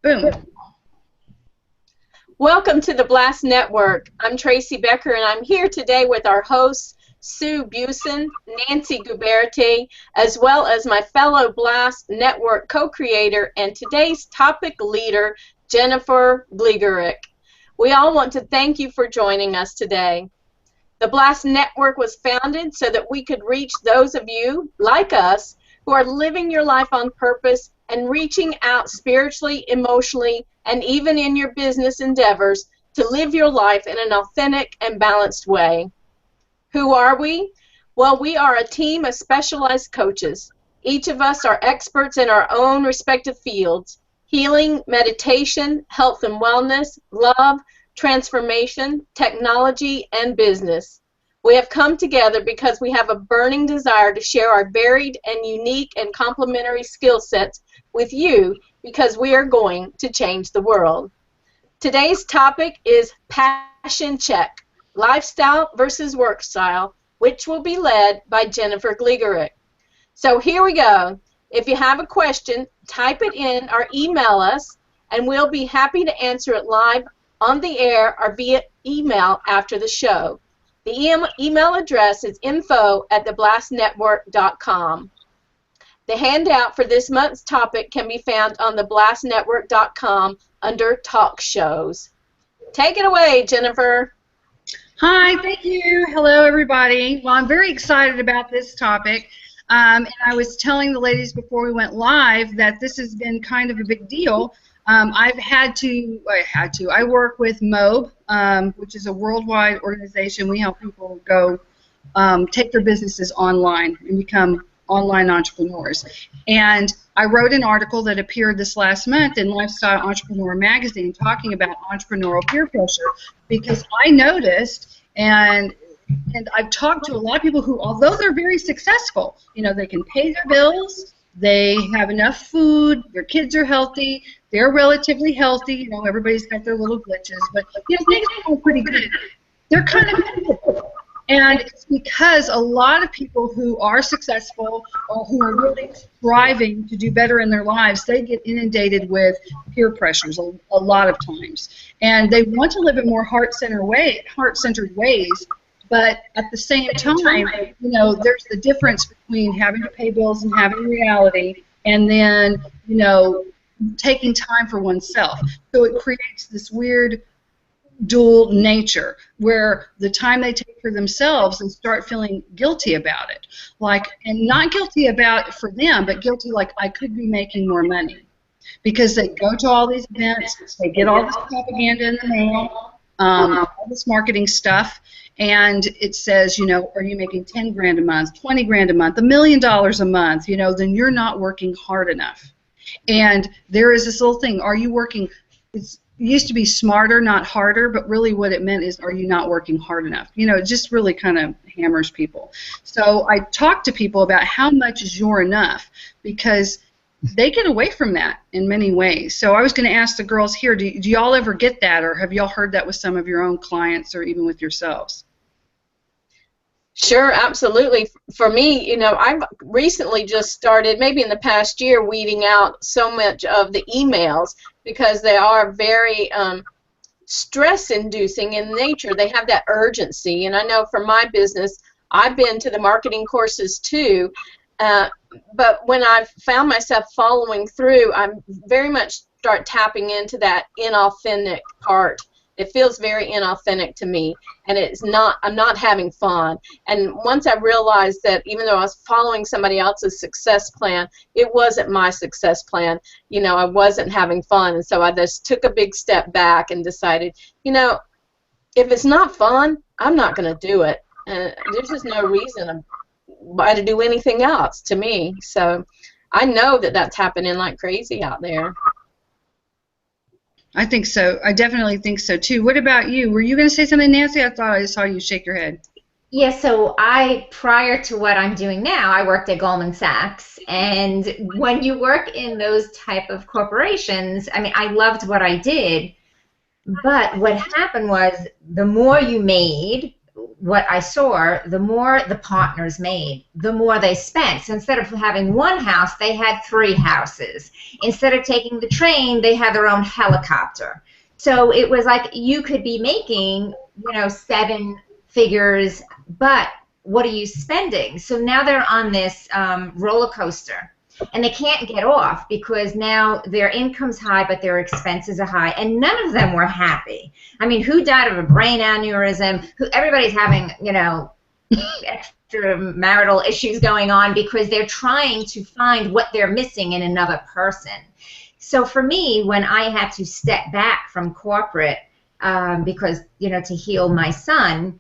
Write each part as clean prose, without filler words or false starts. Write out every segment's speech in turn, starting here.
Boom. Welcome to the Blast Network. I'm Tracy Becker, and I'm here today with our hosts, Sue Busen, Nancy Gligoric, as well as my fellow Blast Network co-creator and today's topic leader, Jennifer Gligoric. We all want to thank you for joining us today. The Blast Network was founded so that we could reach those of you, like us, who are living your life on purpose and reaching out spiritually, emotionally, and even in your business endeavors to live your life in an authentic and balanced way. Who are we? Well, we are a team of specialized coaches. Each of us are experts in our own respective fields: healing, meditation, health and wellness, love, transformation, technology, and business. We have come together because we have a burning desire to share our varied and unique and complementary skill sets with you because we are going to change the world. Today's topic is Passion Check, Lifestyle versus Work Style, which will be led by Jennifer Gligoric. So here we go. If you have a question, type it in or email us, and we'll be happy to answer it live on the air or via email after the show. The email address is info@theblastnetwork.com. The handout for this month's topic can be found on theblastnetwork.com under Talk Shows. Take it away, Jennifer. Hi, thank you. Hello, everybody. Well, I'm very excited about this topic. And I was telling the ladies before we went live that this has been kind of a big deal. I work with MOBE, which is a worldwide organization. We help people go take their businesses online and become online entrepreneurs. And I wrote an article that appeared this last month in Lifestyle Entrepreneur magazine talking about entrepreneurial peer pressure, because I noticed, and I've talked to a lot of people who, although they're very successful, you know, they can pay their bills, they have enough food, their kids are healthy, they're relatively healthy, you know, everybody's got their little glitches, but you know, things are pretty good. They're kind of miserable. And it's because a lot of people who are successful or who are really striving to do better in their lives, they get inundated with peer pressures a lot of times. And they want to live in more heart-centered ways, but at the same time, you know, there's the difference between having to pay bills and having reality, and then, you know, taking time for oneself. So it creates this weird dual nature where the time they take for themselves and start feeling guilty about it, like, and not guilty about it for them, but guilty like I could be making more money, because they go to all these events, they get all this propaganda in the mail, all this marketing stuff, and it says, you know, are you making 10 grand a month, 20 grand a month, $1 million a month, you know, then you're not working hard enough. And there is this little thing, are you working, it used to be smarter, not harder, but really what it meant is, are you not working hard enough? You know, it just really kind of hammers people. So I talk to people about how much is your enough, because they get away from that in many ways. So I was going to ask the girls here, do y'all ever get that, or have y'all heard that with some of your own clients or even with yourselves? Sure, absolutely. For me, you know, I've recently just started, maybe in the past year, weeding out so much of the emails because they are very stress-inducing in nature. They have that urgency. And I know for my business, I've been to the marketing courses too, but when I've found myself following through, I very much start tapping into that inauthentic part. It feels very inauthentic to me, and I'm not having fun. And once I realized that even though I was following somebody else's success plan, it wasn't my success plan. You know, I wasn't having fun, and so I just took a big step back and decided, you know, if it's not fun, I'm not going to do it. And there's just no reason why to do anything else to me. So I know that that's happening like crazy out there. I think so. I definitely think so too. What about you? Were you going to say something, Nancy? I thought I saw you shake your head. Yeah, so prior to what I'm doing now, I worked at Goldman Sachs. And when you work in those type of corporations, I mean, I loved what I did, but what happened was the more you made, what I saw, the more the partners made, the more they spent. So instead of having one house, they had 3 houses. Instead of taking the train, they had their own helicopter. So it was like you could be making, 7 figures, but what are you spending? So now they're on this roller coaster, and they can't get off because now their income's high, but their expenses are high, and none of them were happy. I mean, who died of a brain aneurysm? Everybody's having, extramarital issues going on because they're trying to find what they're missing in another person. So for me, when I had to step back from corporate because, to heal my son,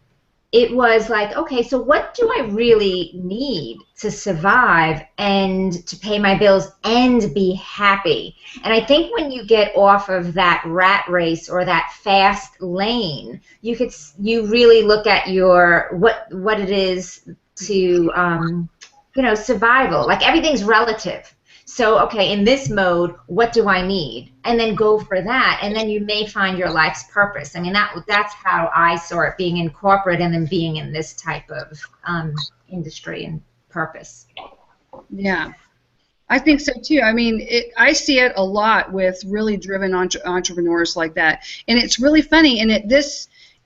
it was like, okay, so what do I really need to survive and to pay my bills and be happy? And I think when you get off of that rat race or that fast lane, you really look at your what it is to survival. Like everything's relative. So, okay, in this mode, what do I need? And then go for that, and then you may find your life's purpose. I mean, that's how I saw it, being in corporate and then being in this type of industry and purpose. Yeah, I think so too. I mean, I see it a lot with really driven entrepreneurs like that, and it's really funny. And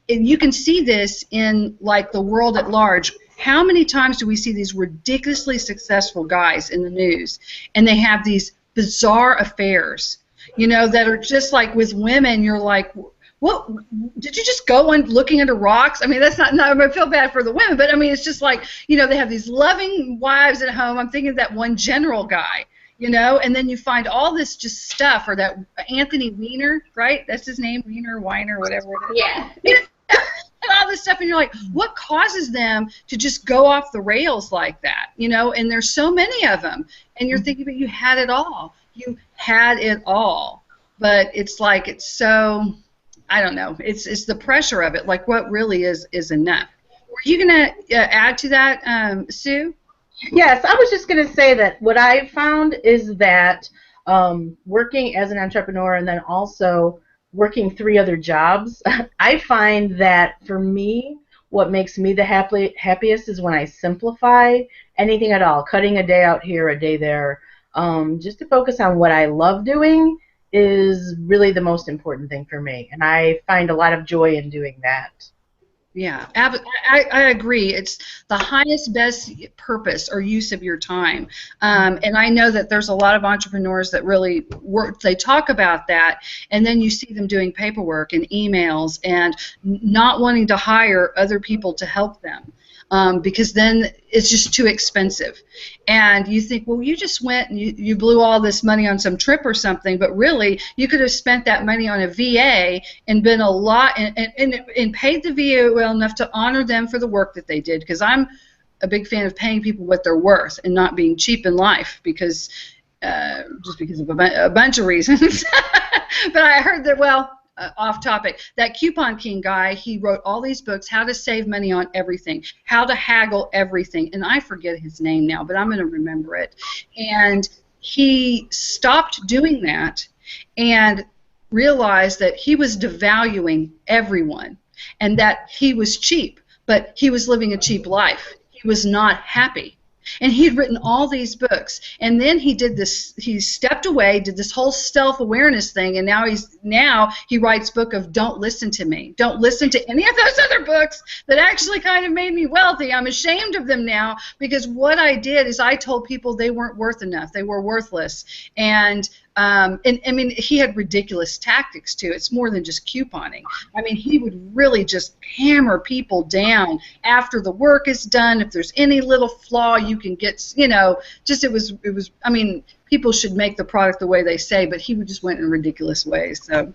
you can see this in like the world at large. How many times do we see these ridiculously successful guys in the news, and they have these bizarre affairs, that are just like with women, you're like, what, did you just go on looking under rocks? I mean, that's not I feel bad for the women, but I mean, it's just like, they have these loving wives at home. I'm thinking of that one general guy, and then you find all this just stuff, or that Anthony Weiner, right? That's his name, Weiner, whatever it is. Yeah. And all this stuff, and you're like, what causes them to just go off the rails like that? And there's so many of them, and you're thinking, but you had it all. You had it all, but it's like, it's so, I don't know. It's the pressure of it. Like, what really is enough? Were you gonna add to that, Sue? Yes, I was just gonna say that what I found is that working as an entrepreneur and then also working 3 other jobs, I find that for me, what makes me the happiest is when I simplify anything at all, cutting a day out here, a day there, just to focus on what I love doing is really the most important thing for me, and I find a lot of joy in doing that. Yeah, I agree. It's the highest, best purpose or use of your time. And I know that there's a lot of entrepreneurs that really work, they talk about that, and then you see them doing paperwork and emails and not wanting to hire other people to help them. Because then it's just too expensive. And you think, well, you just went and you blew all this money on some trip or something, but really you could have spent that money on a VA and been a lot and paid the VA well enough to honor them for the work that they did, because I'm a big fan of paying people what they're worth and not being cheap in life, because just because of a bunch of reasons. But I heard that, well, off topic, that Coupon King guy, he wrote all these books, how to save money on everything, how to haggle everything, and I forget his name now, but I'm going to remember it. And he stopped doing that and realized that he was devaluing everyone and that he was cheap, but he was living a cheap life. He was not happy. And he had written all these books, and then he did this. He stepped away, did this whole self-awareness thing, and now he writes book of Don't Listen to Me. Don't listen to any of those other books that actually kind of made me wealthy. I'm ashamed of them now, because what I did is I told people they weren't worth enough. They were worthless. And I mean, he had ridiculous tactics too. It's more than just couponing. I mean, he would really just hammer people down after the work is done. If there's any little flaw, you can get, just it was. I mean, people should make the product the way they say, but he just went in ridiculous ways. So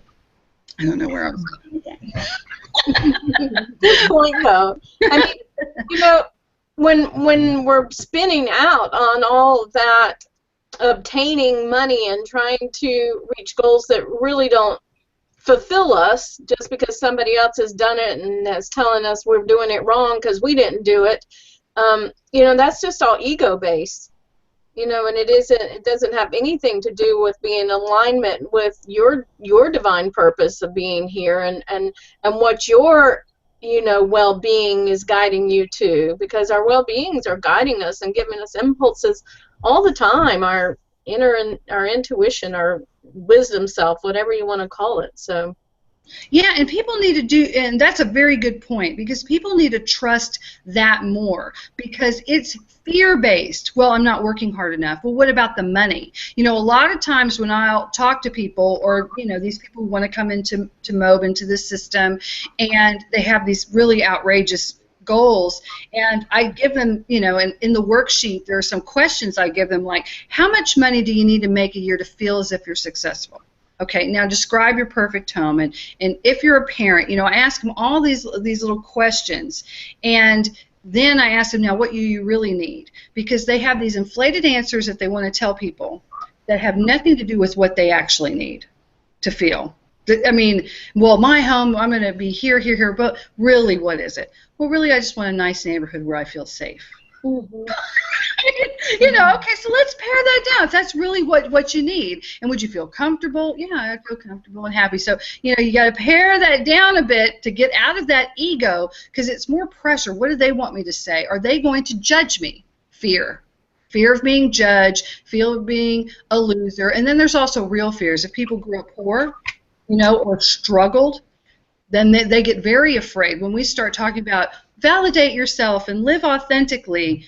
I don't know where I was going with that. Good point, though. I mean, when we're spinning out on all of that, obtaining money and trying to reach goals that really don't fulfill us just because somebody else has done it and is telling us we're doing it wrong because we didn't do it, that's just all ego-based, and it doesn't have anything to do with being in alignment with your divine purpose of being here and what your well-being is guiding you to, because our well-beings are guiding us and giving us impulses all the time, our intuition, our wisdom self, whatever you want to call it. So yeah, and people need to do, and that's a very good point, because people need to trust that more, because it's fear-based. Well, I'm not working hard enough. Well, what about the money? A lot of times when I'll talk to people, or, these people who want to come into MOB, into the system, and they have these really outrageous goals, and I give them, in the worksheet, there are some questions I give them, like, how much money do you need to make a year to feel as if you're successful? Okay, now describe your perfect home, and if you're a parent, I ask them all these little questions, and then I ask them, now what you really need, because they have these inflated answers that they want to tell people that have nothing to do with what they actually need to feel. I mean, well, my home, I'm going to be here, but really, what is it? Well, really, I just want a nice neighborhood where I feel safe. mm-hmm. Okay, so let's pare that down. If that's really what you need, and would you feel comfortable? Yeah, I feel comfortable and happy. So, you got to pare that down a bit to get out of that ego, because it's more pressure. What do they want me to say? Are they going to judge me? Fear of being judged, fear of being a loser, and then there's also real fears. If people grew up poor, or struggled, then they get very afraid. When we start talking about validate yourself and live authentically,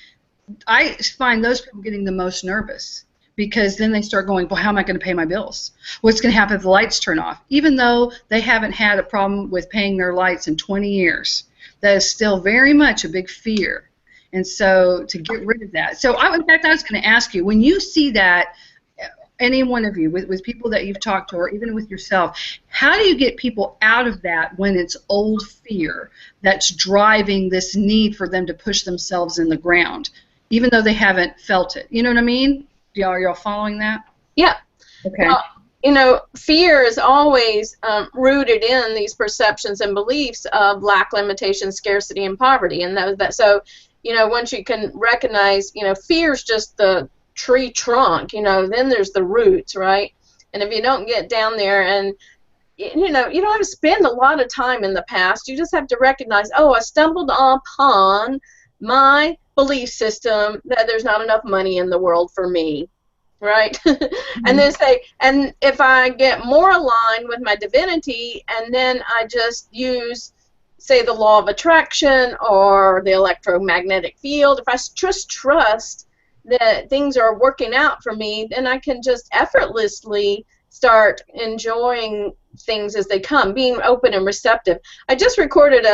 I find those people getting the most nervous, because then they start going, well, how am I going to pay my bills? What's going to happen if the lights turn off? Even though they haven't had a problem with paying their lights in 20 years, that is still very much a big fear. And so to get rid of that. So in fact, I was going to ask you, when you see that, any one of you, with people that you've talked to, or even with yourself, how do you get people out of that when it's old fear that's driving this need for them to push themselves in the ground, even though they haven't felt it? You know what I mean? Are y'all following that? Yeah. Okay. Well, fear is always rooted in these perceptions and beliefs of lack, limitation, scarcity, and poverty. And so, once you can recognize, fear is just the tree trunk, then there's the roots, right? And if you don't get down there, and you don't have to spend a lot of time in the past, you just have to recognize, oh, I stumbled upon my belief system that there's not enough money in the world for me, right? And then say, and if I get more aligned with my divinity, and then I just use, say, the law of attraction or the electromagnetic field, if I just trust that things are working out for me, then I can just effortlessly start enjoying things as they come, being open and receptive. I just recorded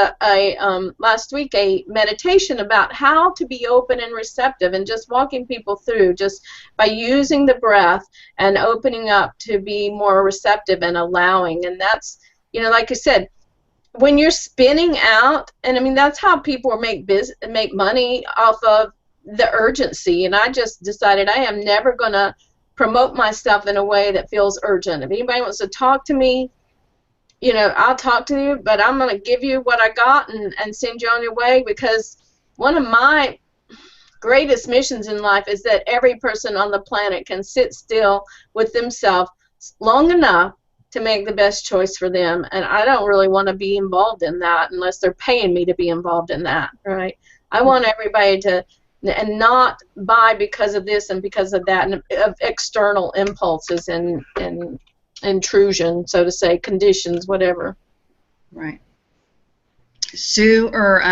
last week a meditation about how to be open and receptive, and just walking people through just by using the breath and opening up to be more receptive and allowing. And that's, like I said, when you're spinning out, and I mean, that's how people make money, off of the urgency. And I just decided I am never going to promote myself in a way that feels urgent. If anybody wants to talk to me, I'll talk to you, but I'm going to give you what I got and send you on your way, because one of my greatest missions in life is that every person on the planet can sit still with themselves long enough to make the best choice for them. And I don't really want to be involved in that unless they're paying me to be involved in that, right? I want everybody to, and not buy because of this and because of that, and of external impulses and intrusion, so to say, conditions, whatever. Right. Sue or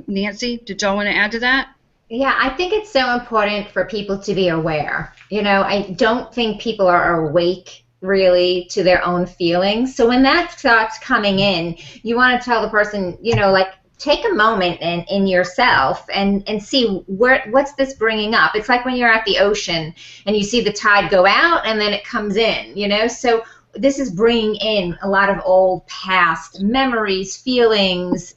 Nancy, did y'all want to add to that? Yeah, I think it's so important for people to be aware. I don't think people are awake really to their own feelings. So when that starts coming in, you want to tell the person, take a moment in yourself and see what's this bringing up. It's like when you're at the ocean and you see the tide go out and then it comes in, So this is bringing in a lot of old past memories, feelings,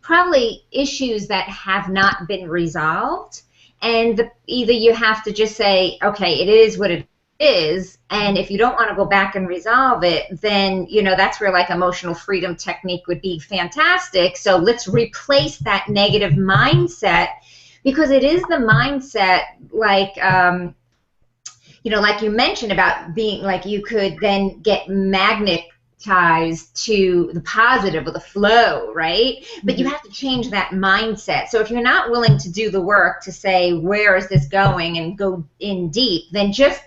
probably issues that have not been resolved. And either you have to just say, okay, it is what it is, and if you don't want to go back and resolve it, then that's where like emotional freedom technique would be fantastic. So let's replace that negative mindset, because it is the mindset, like like you mentioned about being like, you could then get magnet to the positive or the flow, right? But you have to change that mindset. So if you're not willing to do the work to say, where is this going, and go in deep, then just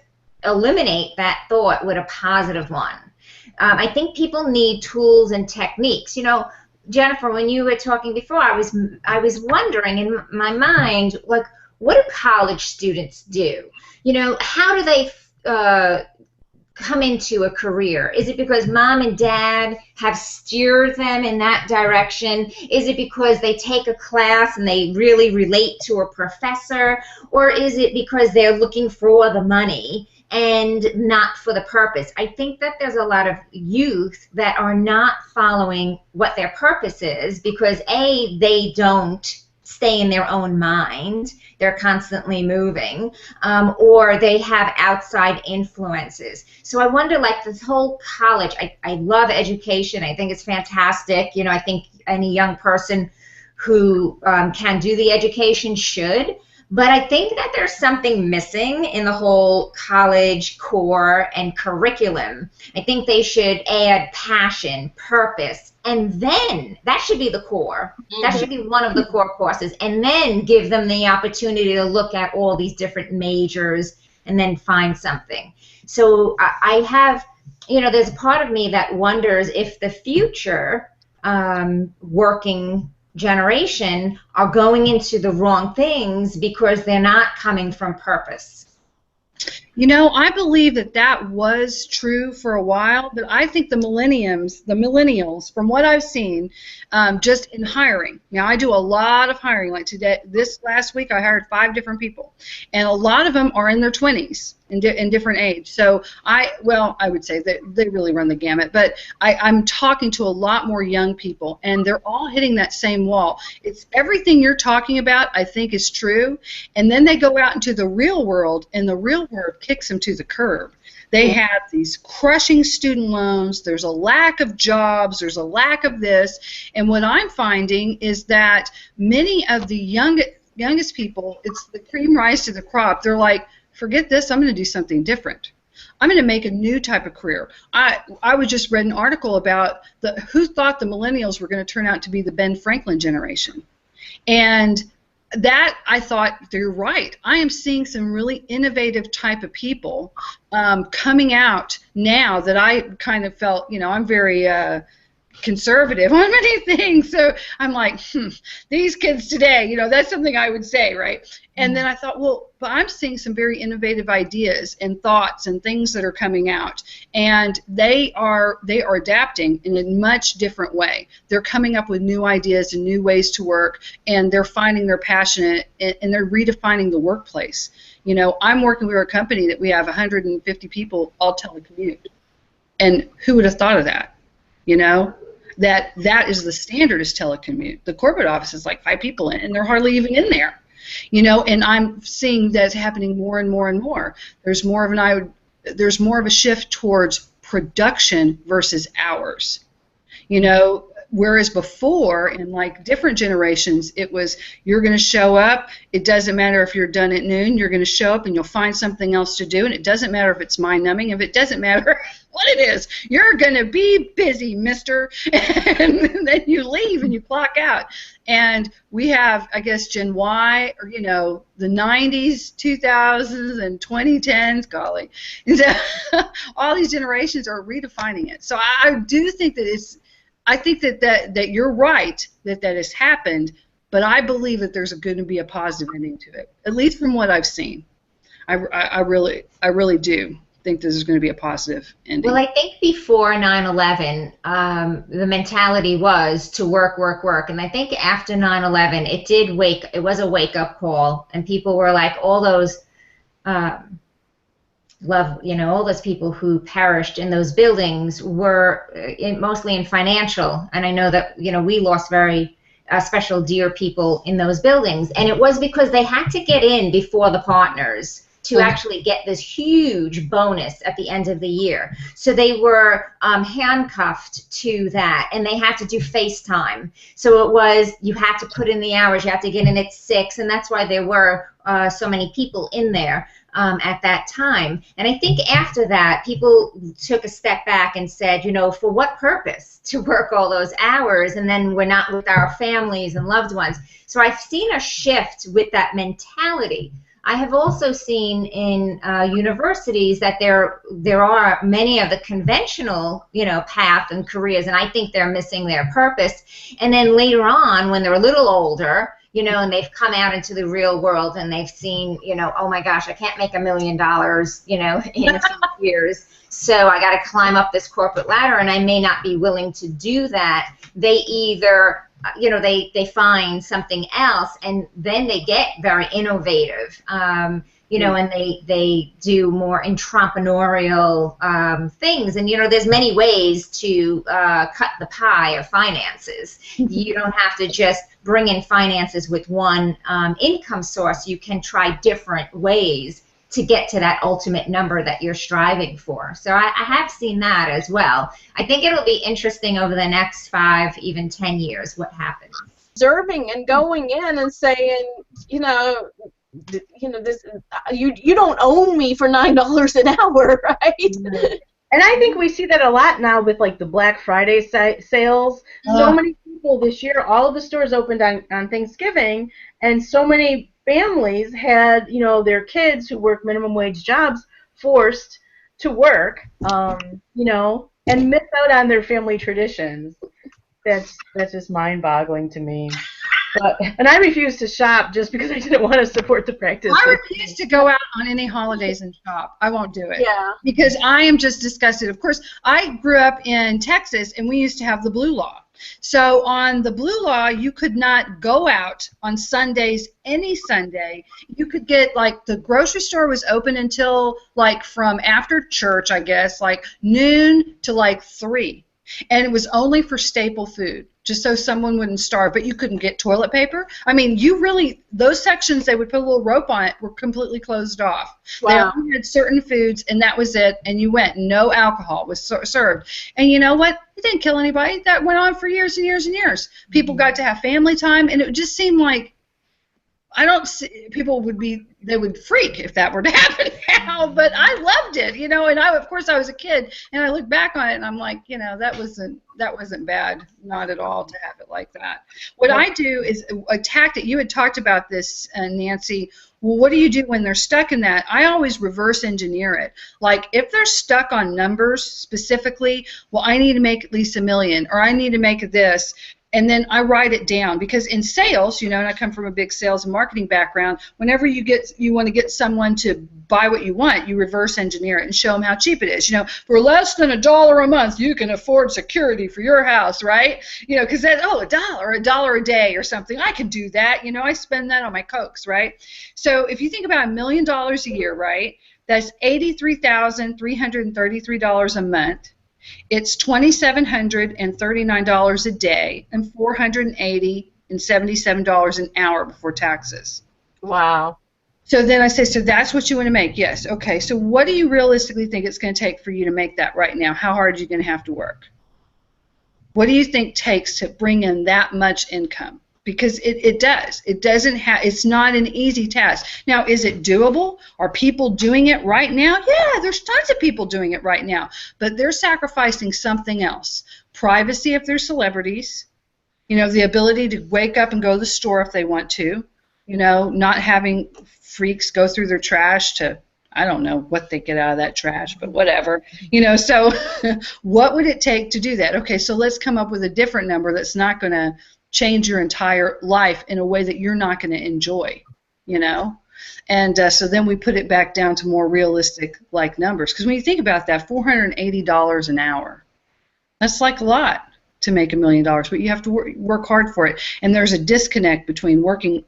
eliminate that thought with a positive one. I think people need tools and techniques. You know, Jennifer, when you were talking before, I was wondering in my mind, like, what do college students do? You know, how do they come into a career? Is it because mom and dad have steered them in that direction? Is it because they take a class and they really relate to a professor? Or is it because they're looking for the money and not for the purpose? I think that there's a lot of youth that are not following what their purpose is because A, they don't stay in their own mind, they're constantly moving, or they have outside influences. So I wonder, like, this whole college, I love education, I think it's fantastic. You know, I think any young person who can do the education should, but I think that there's something missing in the whole college core and curriculum. I think they should add passion, purpose, and then that should be the core. That should be one of the core courses, and then give them the opportunity to look at all these different majors and then find something. So I have, you know, there's a part of me that wonders if the future working generation are going into the wrong things because they're not coming from purpose. You know, I believe that that was true for a while, but I think the millennials, from what I've seen, just in hiring. Now, I do a lot of hiring. Like today, this last week, I hired 5 different people, and a lot of them are in their 20s, in different age. So I would say that they really run the gamut, but I'm talking to a lot more young people, and they're all hitting that same wall. It's everything you're talking about, I think, is true, and then they go out into the real world, and the real world kicks them to the curb. They have these crushing student loans, there's a lack of jobs, there's a lack of this, and what I'm finding is that many of the youngest people, it's the cream rise to the crop. They're like, forget this, I'm going to do something different. I'm going to make a new type of career. I was just read an article about who thought the millennials were going to turn out to be the Ben Franklin generation. And that, I thought, they're right. I am seeing some really innovative type of people coming out now that I kind of felt, you know, I'm very conservative on many things. So I'm like, these kids today, you know, that's something I would say, right? And then I thought, well, but I'm seeing some very innovative ideas and thoughts and things that are coming out, and they are adapting in a much different way. They're coming up with new ideas and new ways to work, and they're finding their passion, and they're redefining the workplace. You know, I'm working with a company that we have 150 people all telecommute, and who would have thought of that? You know, that is the standard, is telecommute. The corporate office is like 5 people in, and they're hardly even in there. You know, and I'm seeing that's happening more and more and more. There's more of a shift towards production versus hours. You know, whereas before, in like different generations, it was, you're going to show up. It doesn't matter if you're done at noon. You're going to show up and you'll find something else to do. And it doesn't matter if it's mind-numbing. If it doesn't matter what it is, you're going to be busy, mister. And then you leave and you clock out. And we have, I guess, Gen Y, or, you know, the 90s, 2000s, and 2010s, golly. And so, all these generations are redefining it. So I do think that it's, I think that you're right that has happened, but I believe that there's going to be a positive ending to it, at least from what I've seen. I really do think there's going to be a positive ending. Well, I think before 9/11, the mentality was to work, work, work, and I think after 9/11, it was a wake-up call, and people were like, all those all those people who perished in those buildings were mostly in financial, and I know that, you know, we lost very special dear people in those buildings, and it was because they had to get in before the partners to actually get this huge bonus at the end of the year. So they were handcuffed to that, and they had to do FaceTime. So it was, you had to put in the hours, you had to get in at 6, and that's why there were so many people in there. at that time. And I think after that, people took a step back and said, you know, for what purpose to work all those hours, and then we're not with our families and loved ones. So I've seen a shift with that mentality. I have also seen in universities that there are many of the conventional, you know, path and careers, and I think they're missing their purpose. And then later on, when they're a little older, you know, and they've come out into the real world and they've seen, you know, oh my gosh, I can't make $1 million, you know, in a few years, so I got to climb up this corporate ladder, and I may not be willing to do that. They either, you know, they find something else, and then they get very innovative, you know, and they do more entrepreneurial things. And, you know, there's many ways to cut the pie of finances. You don't have to just bring in finances with one income source. You can try different ways to get to that ultimate number that you're striving for. So I have seen that as well. I think it'll be interesting over the next 5, even 10 years, what happens. Observing and going in and saying, you know, this, you don't own me for $9 an hour, right? And I think we see that a lot now with like the Black Friday sales. So many people this year, all of the stores opened on Thanksgiving, and so many families had, you know, their kids who work minimum wage jobs forced to work, you know, and miss out on their family traditions. That's just mind-boggling to me. And I refuse to shop just because I didn't want to support the practice. I refuse to go out on any holidays and shop. I won't do it. Yeah. Because I am just disgusted. Of course, I grew up in Texas, and we used to have the blue law. So on the blue law, you could not go out on Sundays, any Sunday. You could get, like, the grocery store was open until, like, from after church, I guess, like noon to, like, 3. And it was only for staple food, just so someone wouldn't starve. But you couldn't get toilet paper. I mean, you really, those sections, they would put a little rope on it, were completely closed off. Wow. They only had certain foods, and that was it, and you went. No alcohol was served. And you know what? It didn't kill anybody. That went on for years and years and years. People got to have family time, and it just seemed like, I don't see, people would be, they would freak if that were to happen now, but I loved it, you know, and of course I was a kid, and I look back on it and I'm like, you know, that wasn't bad, not at all, to have it like that. What I do is a tactic, you had talked about this, Nancy. Well, what do you do when they're stuck in that? I always reverse engineer it. Like, if they're stuck on numbers specifically, well, I need to make at least $1 million, or I need to make this. And then I write it down, because in sales, you know, and I come from a big sales and marketing background, whenever you want to get someone to buy what you want, you reverse engineer it and show them how cheap it is. You know, for less than $1 a month, you can afford security for your house, right? You know, because that's, $1 a day or something. I can do that. You know, I spend that on my Cokes, right? So if you think about $1 million a year, right, that's $83,333 a month. It's $2,739 a day and $480.77 an hour before taxes. Wow. So then I say, so that's what you want to make? Yes. Okay. So what do you realistically think it's going to take for you to make that right now? How hard are you going to have to work? What do you think takes to bring in that much income? Because it does. It doesn't have. It's not an easy task. Now, is it doable? Are people doing it right now? Yeah, there's tons of people doing it right now. But they're sacrificing something else. Privacy if they're celebrities. You know, the ability to wake up and go to the store if they want to. You know, not having freaks go through their trash to, I don't know what they get out of that trash, but whatever. You know, so what would it take to do that? Okay, so let's come up with a different number that's not going to change your entire life in a way that you're not going to enjoy, you know? And so then we put it back down to more realistic like numbers. Because when you think about that, $480 an hour, that's like a lot to make $1 million, but you have to work hard for it. And there's a disconnect between working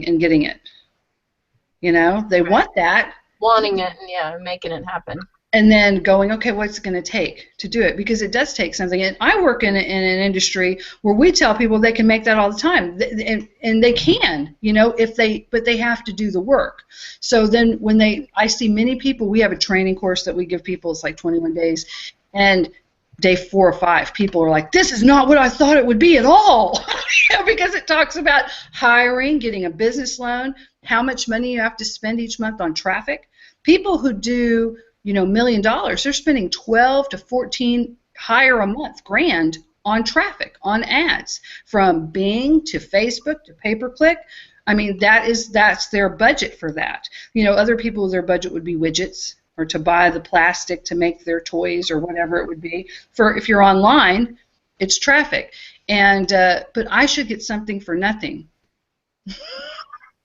and getting it. You know, they want that. Wanting it, and yeah, making it happen. And then going, okay, what's it going to take to do it? Because it does take something. And I work in an industry where we tell people they can make that all the time, and they can, you know, but they have to do the work. So then I see many people. We have a training course that we give people. It's like 21 days, and day 4 or 5, people are like, this is not what I thought it would be at all. Because it talks about hiring, getting a business loan, how much money you have to spend each month on traffic. People who do, $1 million, they're spending 12 to 14 higher a month, grand, on traffic, on ads, from Bing to Facebook to pay-per-click. I mean, that's their budget for that. Other people, their budget would be widgets, or to buy the plastic to make their toys, or whatever it would be. If you're online, it's traffic. And but I should get something for nothing.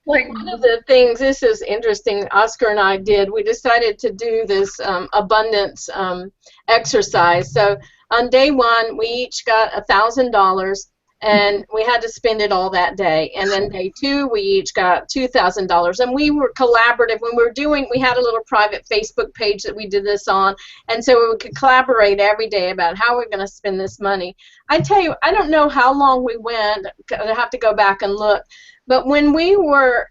Like, one of the things, this is interesting, Oscar and I did, we decided to do this abundance exercise. So on day 1, we each got $1,000, and we had to spend it all that day. And then day 2, we each got $2,000. And we were collaborative. When we had a little private Facebook page that we did this on. And so we could collaborate every day about how we're going to spend this money. I tell you, I don't know how long we went. I have to go back and look. But when we were,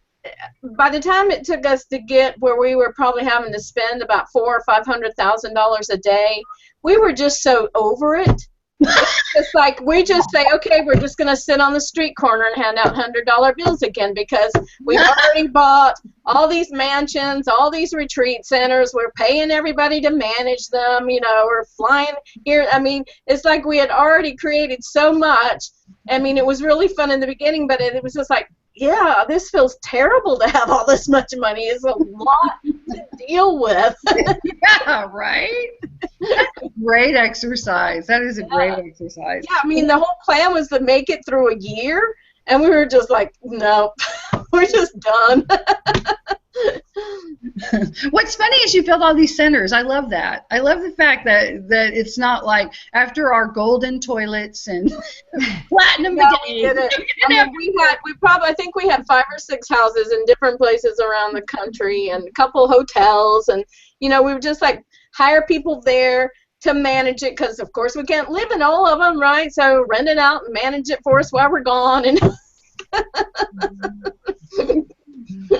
by the time it took us to get where we were probably having to spend about $400,000 or $500,000 a day, we were just so over it. It's like we just say, okay, we're just going to sit on the street corner and hand out $100 bills again, because we've already bought all these mansions, all these retreat centers. We're paying everybody to manage them. We're flying here. I mean, it's like we had already created so much. I mean, it was really fun in the beginning, but it was just like, yeah, this feels terrible to have all this much money. It's a lot to deal with. Yeah, right? That's a great exercise. That is a great exercise. Yeah, I mean, the whole plan was to make it through a year, and we were just like, no, we're just done. What's funny is you build all these centers. I love that. I love the fact that it's not like after our golden toilets and platinum bidets. I think we had 5 or 6 houses in different places around the country, and a couple hotels, and we would just like hire people there to manage it, because of course we can't live in all of them, right? So rent it out and manage it for us while we're gone. And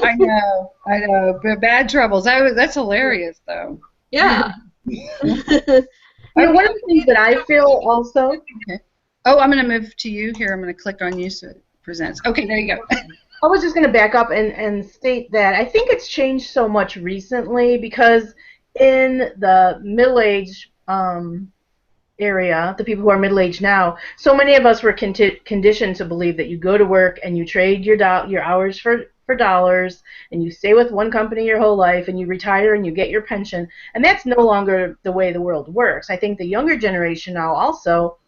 I know, but bad troubles. That's hilarious, though. Yeah. One of the things that I feel also. Okay. Oh, I'm going to move to you here. I'm going to click on you so it presents. Okay, there you go. I was just going to back up and state that I think it's changed so much recently, because in the middle-aged area, the people who are middle-aged now, so many of us were conditioned to believe that you go to work and you trade your hours for dollars, and you stay with one company your whole life, and you retire and you get your pension, and that's no longer the way the world works. I think the younger generation now also,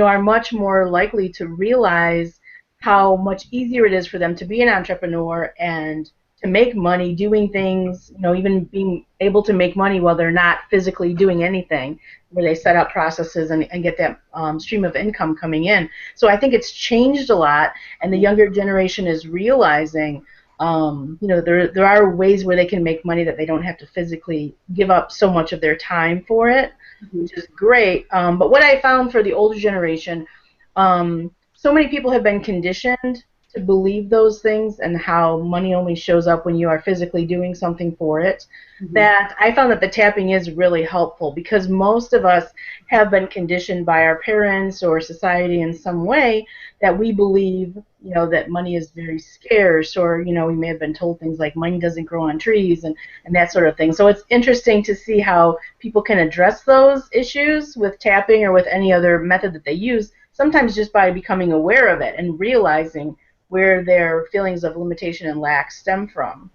are much more likely to realize how much easier it is for them to be an entrepreneur and to make money doing things, even being able to make money while they're not physically doing anything, where they set up processes and get that stream of income coming in. So I think it's changed a lot, and the younger generation is realizing there are ways where they can make money that they don't have to physically give up so much of their time for it, which is great. But what I found for the older generation, so many people have been conditioned to believe those things, and how money only shows up when you are physically doing something for it, that I found that the tapping is really helpful, because most of us have been conditioned by our parents or society in some way that we believe, that money is very scarce, or, we may have been told things like money doesn't grow on trees and that sort of thing. So it's interesting to see how people can address those issues with tapping or with any other method that they use, sometimes just by becoming aware of it and realizing where their feelings of limitation and lack stem from.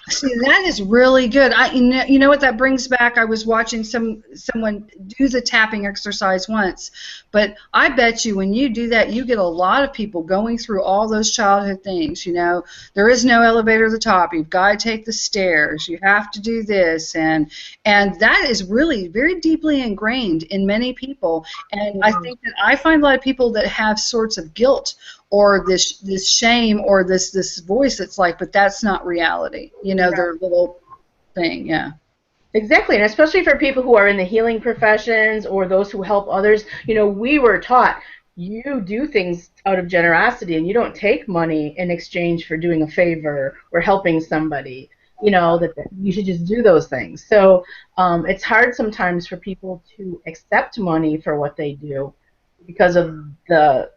See, that is really good. You know what that brings back? I was watching someone do the tapping exercise once, but I bet you when you do that, you get a lot of people going through all those childhood things. There is no elevator at the top. You've got to take the stairs. You have to do this, and that is really very deeply ingrained in many people. And I think that I find a lot of people that have sorts of guilt or this shame or this voice that's like, but that's not reality. Their little thing, yeah. Exactly, and especially for people who are in the healing professions or those who help others, we were taught you do things out of generosity and you don't take money in exchange for doing a favor or helping somebody. that you should just do those things. So it's hard sometimes for people to accept money for what they do because of the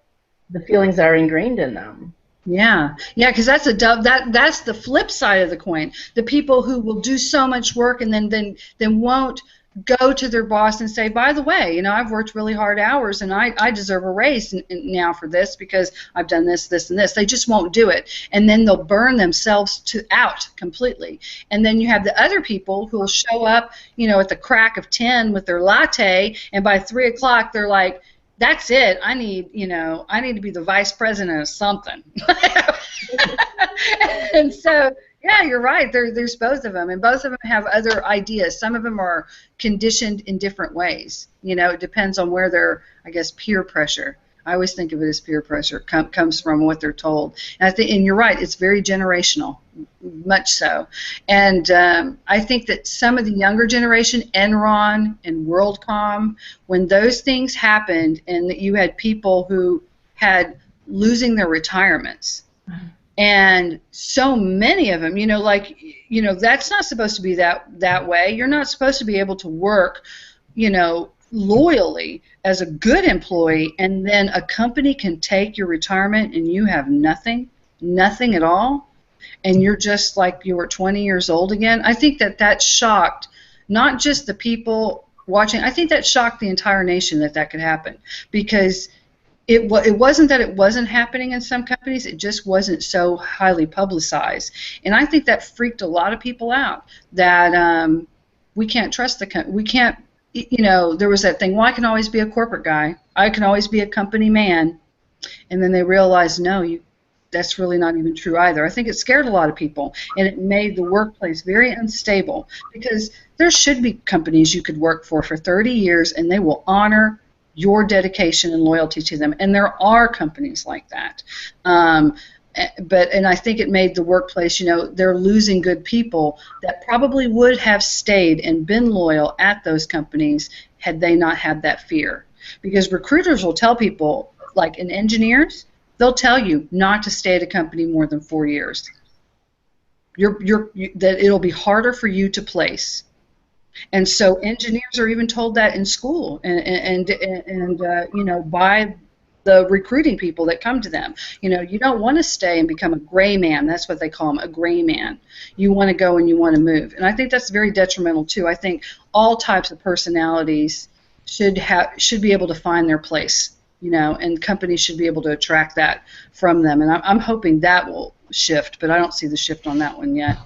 feelings that are ingrained in them. Yeah, yeah, because that's the flip side of the coin. The people who will do so much work and then won't go to their boss and say, by the way, I've worked really hard hours and I deserve a raise now for this because I've done this, this, and this. They just won't do it, and then they'll burn themselves out completely. And then you have the other people who will show up, at the crack of 10 with their latte, and by 3 o'clock they're like, that's it. I need to be the vice president of something. And so, yeah, you're right. There's both of them, and both of them have other ideas. Some of them are conditioned in different ways. It depends on where their, I guess, peer pressure. I always think of it as peer pressure comes from what they're told. And you're right. It's very generational, much so. And I think that some of the younger generation, Enron and WorldCom, when those things happened, and that you had people who had losing their retirements, and so many of them, that's not supposed to be that way. You're not supposed to be able to work, loyally as a good employee, and then a company can take your retirement and you have nothing at all, and you're just like you were 20 years old again. I think that shocked not just the people watching. I think that shocked the entire nation that could happen, because it wasn't that it wasn't happening in some companies, it just wasn't so highly publicized. And I think that freaked a lot of people out, that we can't trust the company. We can't, there was that thing, well, I can always be a corporate guy. I can always be a company man. And then they realized, no, that's really not even true either. I think it scared a lot of people, and it made the workplace very unstable, because there should be companies you could work for 30 years and they will honor your dedication and loyalty to them. And there are companies like that. And I think it made the workplace, they're losing good people that probably would have stayed and been loyal at those companies had they not had that fear. Because recruiters will tell people, like in engineers, they'll tell you not to stay at a company more than 4 years. That it'll be harder for you to place. And so engineers are even told that in school, and by the recruiting people that come to them. You don't want to stay and become a gray man. That's what they call them, a gray man. You want to go and you want to move. And I think that's very detrimental too. I think all types of personalities should be able to find their place, and companies should be able to attract that from them. And I'm hoping that will shift, but I don't see the shift on that one yet.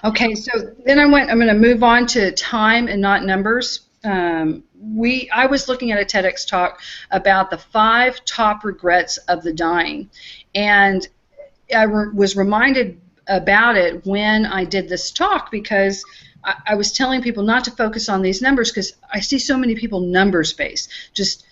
Okay, so then I'm going to move on to time and not numbers. I was looking at a TEDx talk about the 5 top regrets of the dying, and I was reminded about it when I did this talk, because I was telling people not to focus on these numbers, because I see so many people numbers-based, just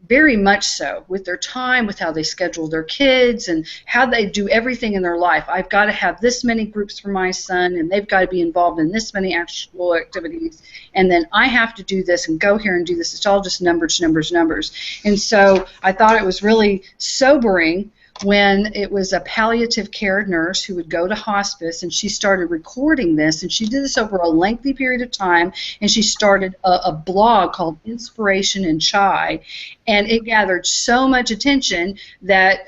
very much so, with their time, with how they schedule their kids, and how they do everything in their life. I've got to have this many groups for my son, and they've got to be involved in this many actual activities, and then I have to do this and go here and do this. It's all just numbers, numbers, numbers. And so I thought it was really sobering when it was a palliative care nurse who would go to hospice, and she started recording this, and she did this over a lengthy period of time, and she started a blog called Inspiration in Chai, and it gathered so much attention that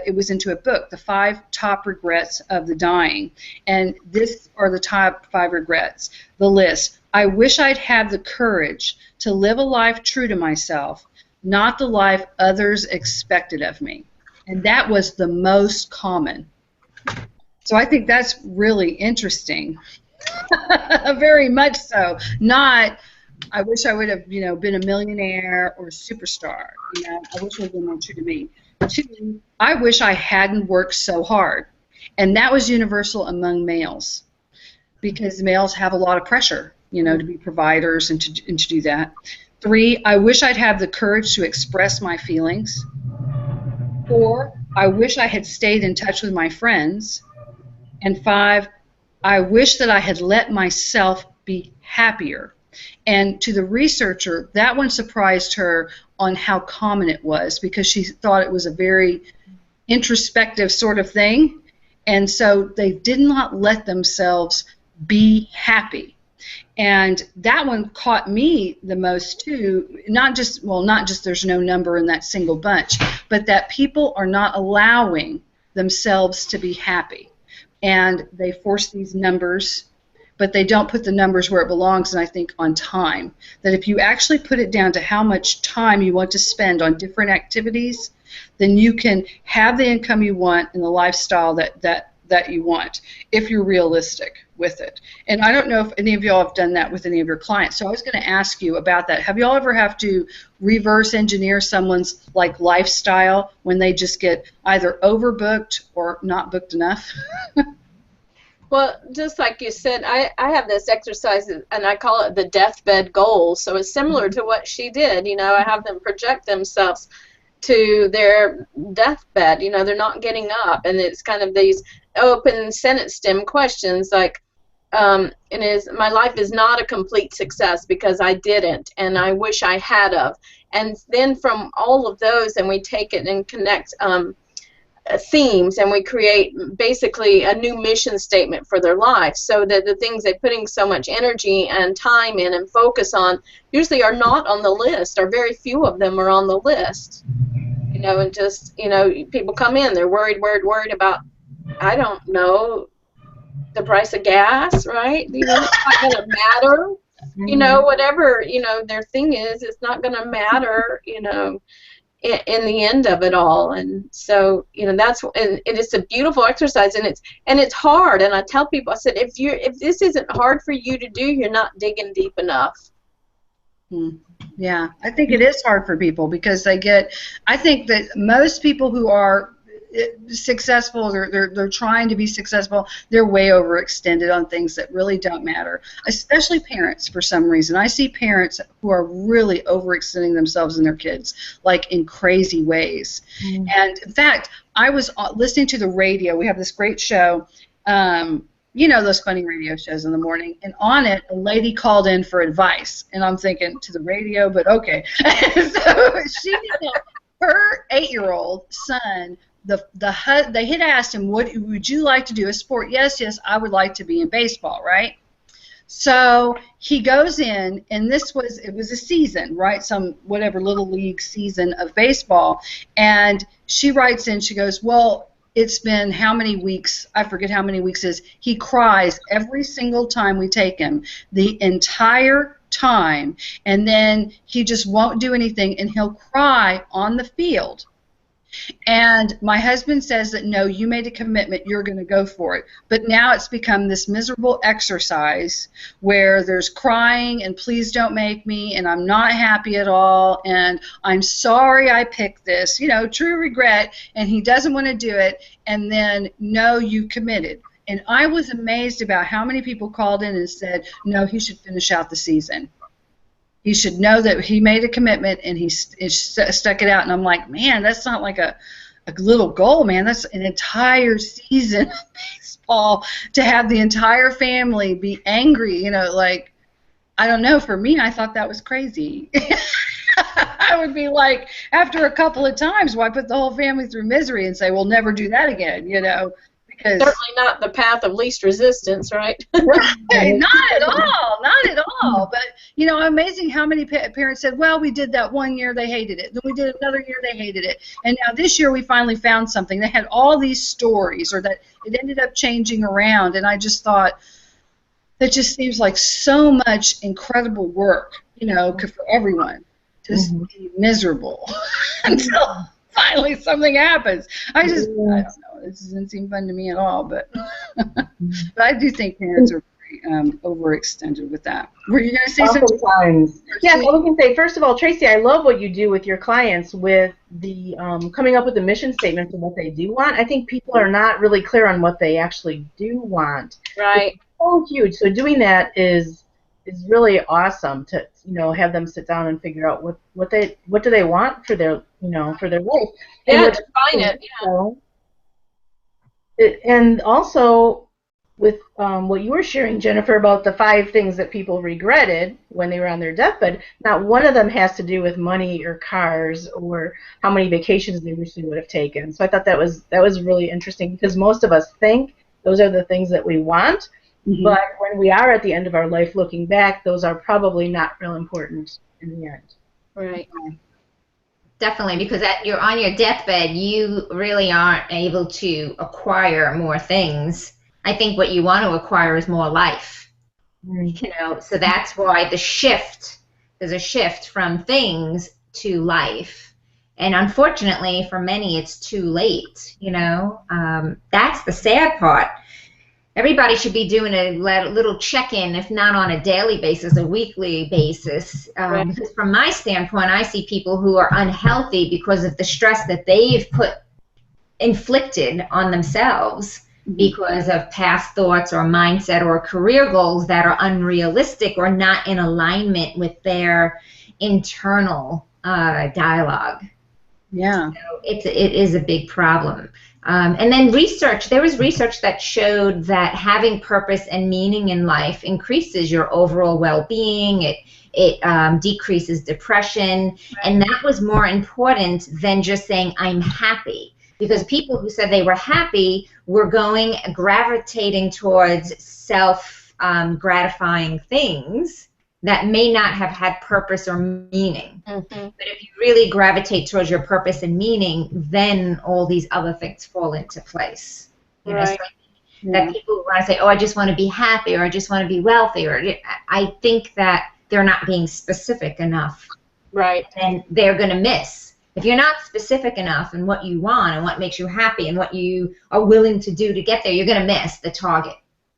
it was into a book, The 5 Top Regrets of the Dying. And these are the top 5 regrets. The list: I wish I'd had the courage to live a life true to myself, not the life others expected of me. And that was the most common. So I think that's really interesting. Very much so. Not, I wish I would have, been a millionaire or a superstar. I wish it would have been more true to me. 2, I wish I hadn't worked so hard. And that was universal among males, because males have a lot of pressure, to be providers and to do that. 3, I wish I'd have the courage to express my feelings. 4, I wish I had stayed in touch with my friends. And 5, I wish that I had let myself be happier. And to the researcher, that one surprised her on how common it was, because she thought it was a very introspective sort of thing. And so they did not let themselves be happy. And that one caught me the most too, not just there's no number in that single bunch, but that people are not allowing themselves to be happy. And they force these numbers, but they don't put the numbers where it belongs, and I think on time. That if you actually put it down to how much time you want to spend on different activities, then you can have the income you want and the lifestyle that you want, if you're realistic with it. And I don't know if any of y'all have done that with any of your clients. So I was going to ask you about that. Have y'all ever have to reverse engineer someone's like lifestyle when they just get either overbooked or not booked enough? Well, just like you said, I have this exercise, and I call it the deathbed goals. So it's similar to what she did. You know, I have them project themselves to their deathbed. You know, they're not getting up, and it's kind of these open sentence stem questions like, my life is not a complete success because I didn't, and I wish I had of. And then from all of those, and we take it and connect themes, and we create basically a new mission statement for their life, so that the things they're putting so much energy and time in and focus on usually are not on the list, or very few of them are on the list. You know, and just, you know, people come in, they're worried about, I don't know, the price of gas, right? You know, it's not going to matter. You know, whatever, you know, their thing is, it's not going to matter, you know, in the end of it all. And so, you know, and it's a beautiful exercise, and it's hard. And I tell people, I said, if this isn't hard for you to do, you're not digging deep enough. Yeah, I think it is hard for people because I think that most people who are successful, they're trying to be successful, they're way overextended on things that really don't matter, especially parents for some reason. I see parents who are really overextending themselves and their kids, like in crazy ways. And in fact, I was listening to the radio. We have this great show, you know, those funny radio shows in the morning, and on it, a lady called in for advice, and I'm thinking, to the radio, but okay. So her 8-year-old son, they had asked him, what would you like to do, a sport? Yes, I would like to be in baseball, right? So he goes in, and it was a season, right? Some whatever little league season of baseball, and she writes in, she goes, well, it's been how many weeks, I forget how many weeks it is, he cries every single time we take him, the entire time, and then he just won't do anything, and he'll cry on the field. And my husband says that, no, you made a commitment, you're going to go for it. But now it's become this miserable exercise where there's crying and please don't make me, and I'm not happy at all, and I'm sorry I picked this, you know, true regret, and he doesn't want to do it, and then, no, you committed. And I was amazed about how many people called in and said, no, he should finish out the season. He should know that he made a commitment and he stuck it out. And I'm like, man, that's not like a little goal, man. That's an entire season of baseball to have the entire family be angry. You know, like, I don't know. For me, I thought that was crazy. I would be like, after a couple of times, why put the whole family through misery and say, we'll never do that again, you know? Because certainly not the path of least resistance, right? Right, not at all. But, you know, amazing how many parents said, well, we did that one year, they hated it. Then we did another year, they hated it. And now this year we finally found something. They had all these stories, or that it ended up changing around. And I just thought, that just seems like so much incredible work, you know, for everyone. Just be miserable until finally something happens. I don't know. This doesn't seem fun to me at all, but but I do think parents are very overextended with that. Were you going to say something? Sometimes. Yes, I was going to say, first of all, Tracy, I love what you do with your clients with the coming up with a mission statement for what they do want. I think people are not really clear on what they actually do want. Right. It's so huge. So doing that is really awesome to, you know, have them sit down and figure out what do they want for their, you know, for their life. Yeah, define it. Yeah. And also, with what you were sharing, Jennifer, about the 5 things that people regretted when they were on their deathbed, not one of them has to do with money or cars or how many vacations they wish they would have taken. So I thought that was really interesting, because most of us think those are the things that we want, but when we are at the end of our life looking back, those are probably not real important in the end. Right. Definitely, because you're on your deathbed, you really aren't able to acquire more things. I think what you want to acquire is more life. You know, so that's why there's a shift from things to life. And unfortunately, for many, it's too late, you know. That's the sad part. Everybody should be doing a little check-in, if not on a daily basis, a weekly basis. Because from my standpoint, I see people who are unhealthy because of the stress that they've inflicted on themselves because of past thoughts or mindset or career goals that are unrealistic or not in alignment with their internal dialogue. Yeah. So it is a big problem. And then there was research that showed that having purpose and meaning in life increases your overall well-being. It decreases depression, and that was more important than just saying I'm happy. Because people who said they were happy were gravitating towards self-gratifying things that may not have had purpose or meaning. But if you really gravitate towards your purpose and meaning, then all these other things fall into place. You know, so that people want to say, oh, I just want to be happy, or I just want to be wealthy, or I think that they're not being specific enough. Right. And they're going to miss. If you're not specific enough in what you want and what makes you happy and what you are willing to do to get there, you're going to miss the target.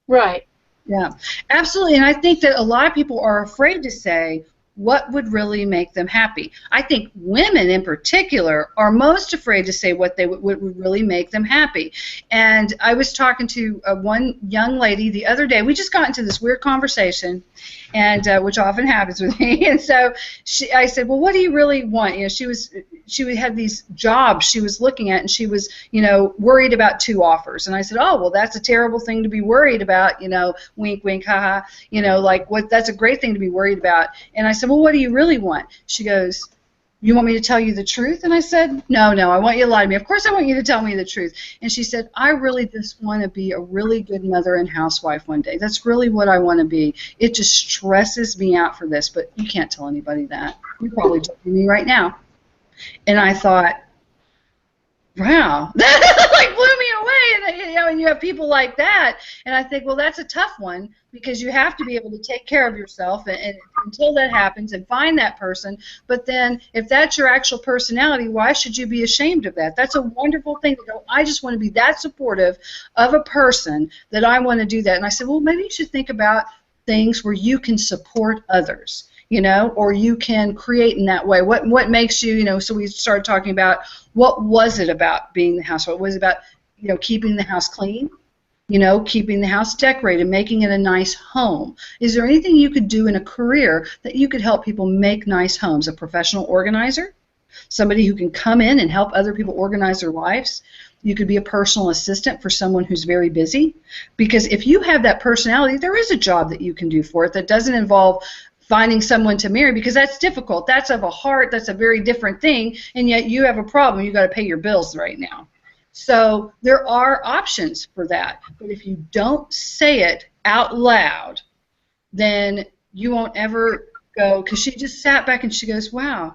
Right. Yeah, absolutely. And I think that a lot of people are afraid to say what would really make them happy. I think women in particular are most afraid to say what would really make them happy. And I was talking to one young lady the other day. We just got into this weird conversation, and which often happens with me. And so I said, well, what do you really want? You know, she had these jobs she was looking at, and she was, you know, worried about 2 offers. And I said, oh, well, that's a terrible thing to be worried about, you know, wink, wink, haha, you know, like that's a great thing to be worried about. And I said, well, what do you really want? She goes, you want me to tell you the truth? And I said, no, I want you to lie to me. Of course I want you to tell me the truth. And she said, I really just want to be a really good mother and housewife one day. That's really what I want to be. It just stresses me out for this, but you can't tell anybody that. You're probably judging me right now. And I thought, wow, that like blew me away. And, you know, and you have people like that. And I think, well, that's a tough one, because you have to be able to take care of yourself and until that happens, and find that person. But then if that's your actual personality, why should you be ashamed of that? That's a wonderful thing to go, I just want to be that supportive of a person that I want to do that. And I said, well, maybe you should think about things where you can support others, you know, or you can create in that way. What makes you, you know, so we started talking about what was it about being the housewife? What was it about, you know, keeping the house clean, you know, keeping the house decorated, making it a nice home? Is there anything you could do in a career that you could help people make nice homes? A professional organizer? Somebody who can come in and help other people organize their lives? You could be a personal assistant for someone who's very busy. Because if you have that personality, there is a job that you can do for it that doesn't involve finding someone to marry, because that's difficult. That's of a heart. That's a very different thing. And yet you have a problem. You've got to pay your bills right now. So there are options for that. But if you don't say it out loud, then you won't ever go, because she just sat back and she goes, wow,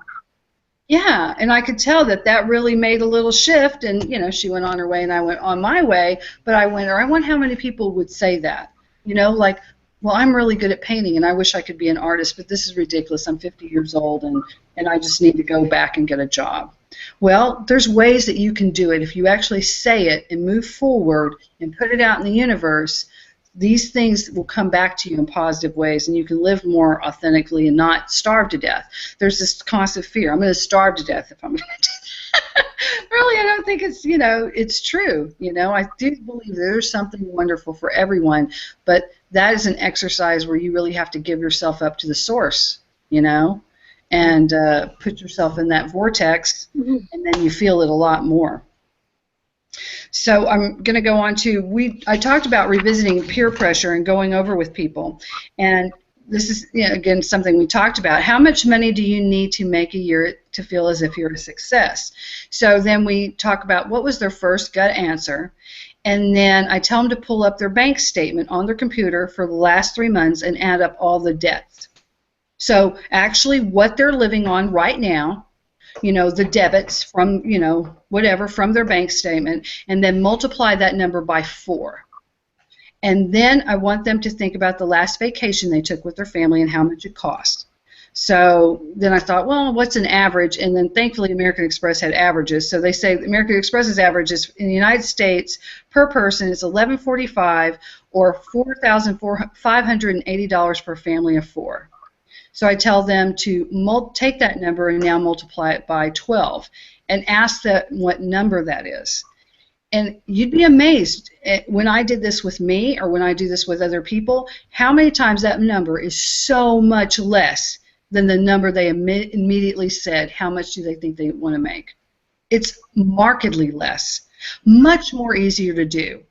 yeah. And I could tell that really made a little shift. And, you know, she went on her way and I went on my way. But I wonder how many people would say that, you know, like, well, I'm really good at painting, and I wish I could be an artist, but this is ridiculous. I'm 50 years old, and I just need to go back and get a job. Well, there's ways that you can do it. If you actually say it and move forward and put it out in the universe, these things will come back to you in positive ways, and you can live more authentically and not starve to death. There's this constant fear. I'm going to starve to death if I'm going to do that. Really, I don't think it's, you know, it's true. You know, I do believe there's something wonderful for everyone, but that is an exercise where you really have to give yourself up to the source, you know, and put yourself in that vortex, and then you feel it a lot more. So I'm going to go on to, I talked about revisiting peer pressure and going over with people. And this is, again, something we talked about. How much money do you need to make a year to feel as if you're a success? So then we talk about what was their first gut answer. And then I tell them to pull up their bank statement on their computer for the last 3 months and add up all the debts. So actually what they're living on right now, the debits from, whatever, from their bank statement, and then multiply that number by 4. And then I want them to think about the last vacation they took with their family and how much it cost. So then I thought, well, what's an average? And then thankfully American Express had averages. So they say American Express's average is in the United States per person is $1,145 or $4,580 per family of 4. So I tell them to take that number and now multiply it by 12 and ask them what number that is. And you'd be amazed when I did this with me or when I do this with other people, how many times that number is so much less than the number they immediately said. How much do they think they want to make? It's markedly less, much more easier to do.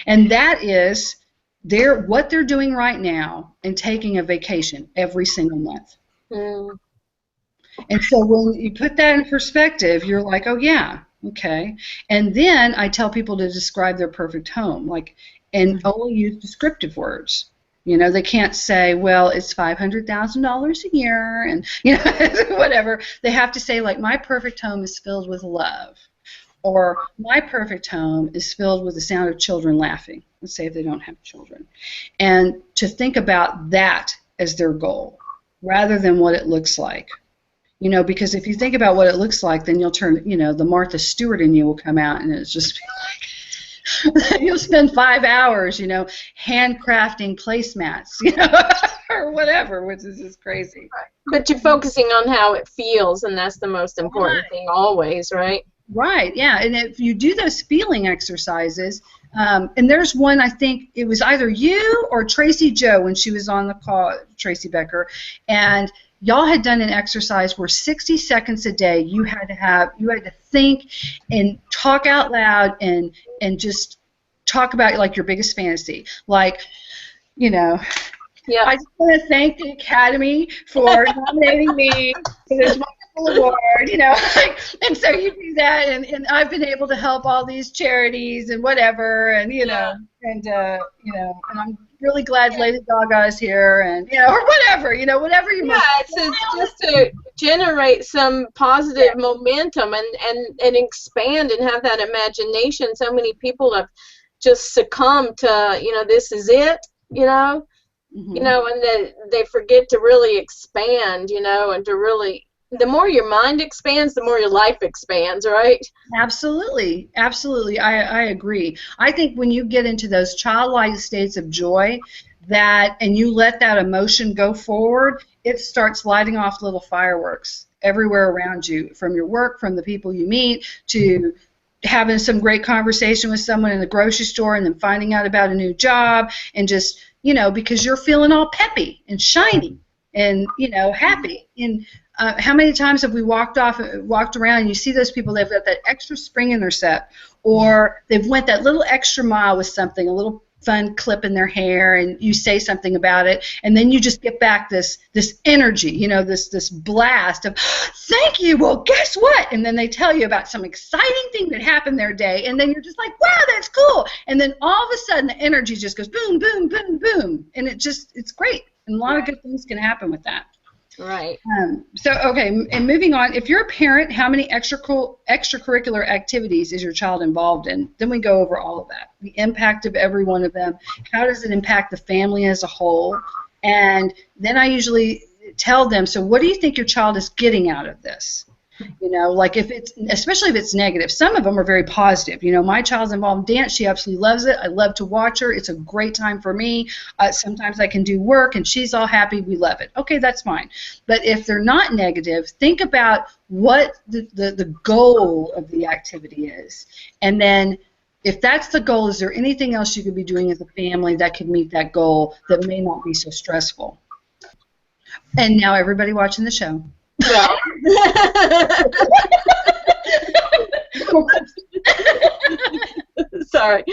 And that is what they're doing right now and taking a vacation every single month. Mm. And so when you put that in perspective, you're like, oh yeah, okay. And then I tell people to describe their perfect home, and only use descriptive words. They can't say, well, it's $500,000 a year, and whatever. They have to say, like, my perfect home is filled with love, or my perfect home is filled with the sound of children laughing. Let's say if they don't have children, and to think about that as their goal, rather than what it looks like. Because if you think about what it looks like, then you'll turn, the Martha Stewart in you will come out, and it's just like, you'll spend 5 hours, handcrafting placemats, or whatever, which is just crazy. But you're focusing on how it feels, and that's the most important thing always, right? Right, yeah. And if you do those feeling exercises, and there's one, I think it was either you or Tracy Joe when she was on the call, Tracy Becker, and y'all had done an exercise where 60 seconds a day you had to think and talk out loud and just talk about like your biggest fantasy. Like, yeah. I just want to thank the Academy for nominating me for this wonderful award, and so you do that, and I've been able to help all these charities and whatever, and and I'm really glad Lady Gaga is here, and or whatever, whatever you. Yeah, it's just to generate some positive momentum and expand and have that imagination. So many people have just succumbed to this is it, and they forget to really expand, and to really. The more your mind expands, the more your life expands, right? Absolutely. Absolutely. I agree. I think when you get into those childlike states of joy and you let that emotion go forward, it starts lighting off little fireworks everywhere around you, from your work, from the people you meet, to having some great conversation with someone in the grocery store and then finding out about a new job, and just, because you're feeling all peppy and shiny and, happy. And how many times have we walked around and you see those people, they've got that extra spring in their step, or they've went that little extra mile with something, a little fun clip in their hair, and you say something about it, and then you just get back this energy, this blast of, thank you, well, guess what? And then they tell you about some exciting thing that happened their day, and then you're just like, wow, that's cool. And then all of a sudden the energy just goes boom, boom, boom, boom, and it's great. And a lot of good things can happen with that. Right. Okay, and moving on, if you're a parent, how many extracurricular activities is your child involved in? Then we go over all of that, the impact of every one of them, how does it impact the family as a whole, and then I usually tell them, so what do you think your child is getting out of this? Like especially if it's negative. Some of them are very positive. My child's involved in dance. She absolutely loves it. I love to watch her. It's a great time for me. Sometimes I can do work, and she's all happy. We love it. Okay, that's fine. But if they're not negative, think about what the goal of the activity is. And then if that's the goal, is there anything else you could be doing as a family that could meet that goal that may not be so stressful? And now everybody watching the show. Well. sorry.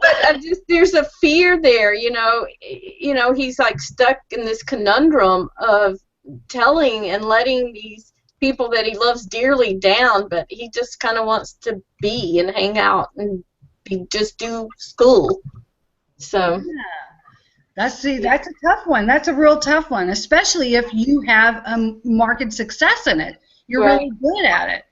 But there's a fear there, he's like stuck in this conundrum of telling and letting these people that he loves dearly down, but he just kind of wants to be and hang out and just do school. So that's a tough one. That's a real tough one, especially if you have market success in it. You're really good at it,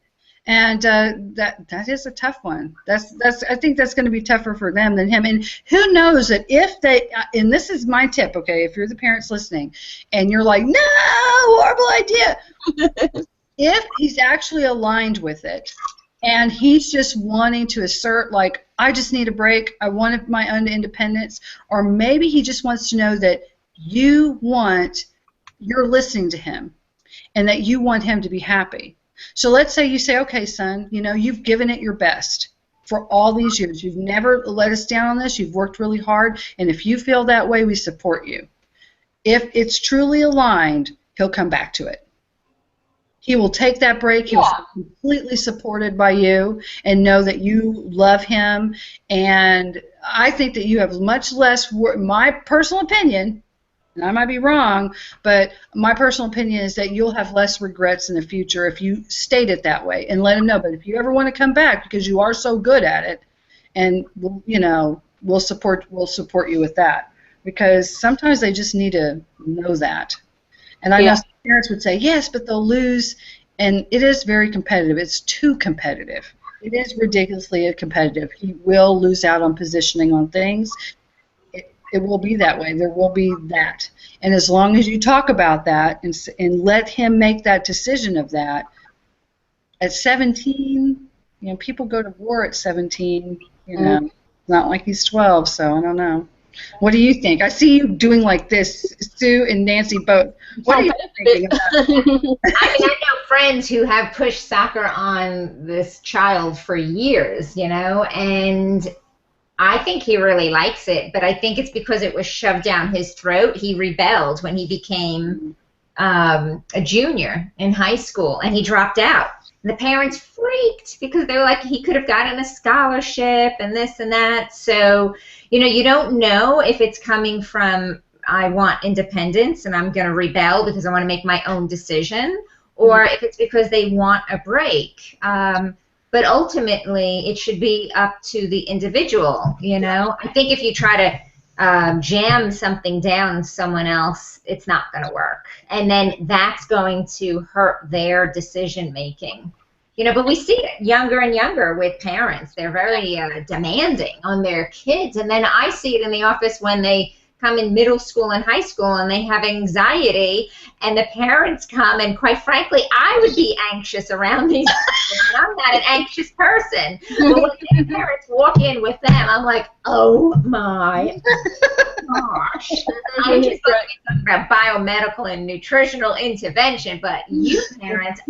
and that is a tough one. I think that's going to be tougher for them than him. And who knows that if they and this is my tip, okay? If you're the parents listening, and you're like, no, horrible idea. If he's actually aligned with it, and he's just wanting to assert, like, I just need a break, I want my own independence, or maybe he just wants to know that you're listening to him, and that you want him to be happy. So let's say you say, okay, son, you've given it your best for all these years. You've never let us down on this. You've worked really hard, and if you feel that way, we support you. If it's truly aligned, he'll come back to it. He will take that break. He'll feel completely supported by you and know that you love him. And I think that you have much less my personal opinion, and I might be wrong, but my personal opinion is that you'll have less regrets in the future if you state it that way and let him know. But if you ever want to come back because you are so good at it, and we'll support you with that, because sometimes they just need to know that. And I know some parents would say, yes, but they'll lose, and it is very competitive. It's too competitive. It is ridiculously competitive. He will lose out on positioning on things. It will be that way. There will be that. And as long as you talk about that and let him make that decision of that, at 17, people go to war at 17, It's not like he's 12, so I don't know. What do you think? I see you doing like this, Sue and Nancy both. What are you thinking about? I know friends who have pushed soccer on this child for years, and I think he really likes it, but I think it's because it was shoved down his throat. He rebelled when he became a junior in high school, and he dropped out. The parents freaked because they were like, he could have gotten a scholarship and this and that. So, you don't know if it's coming from, I want independence and I'm going to rebel because I want to make my own decision, or if it's because they want a break. But ultimately, it should be up to the individual, I think if you try to jam something down someone else, it's not going to work. And then that's going to hurt their decision making. But we see it younger and younger with parents. They're very demanding on their kids. And then I see it in the office when they come in middle school and high school and they have anxiety, and the parents come, and quite frankly, I would be anxious around these people. I'm not an anxious person. But when the parents walk in with them, I'm like, oh my gosh. I'm just talking about biomedical and nutritional intervention, but you parents,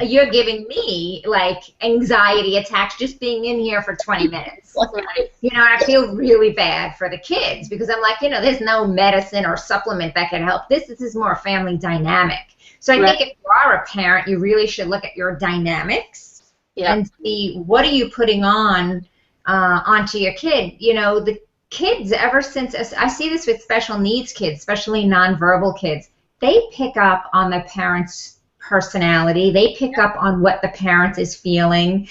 you're giving me like anxiety attacks just being in here for 20 minutes. I feel really bad for the kids because I'm like, there's no medicine or supplement that can help. This is more family dynamic. So I think if you are a parent, you really should look at your dynamics and see what are you putting on onto your kid. The kids, ever since I see this with special needs kids, especially nonverbal kids, they pick up on the parents' personality. They pick up on what the parent is feeling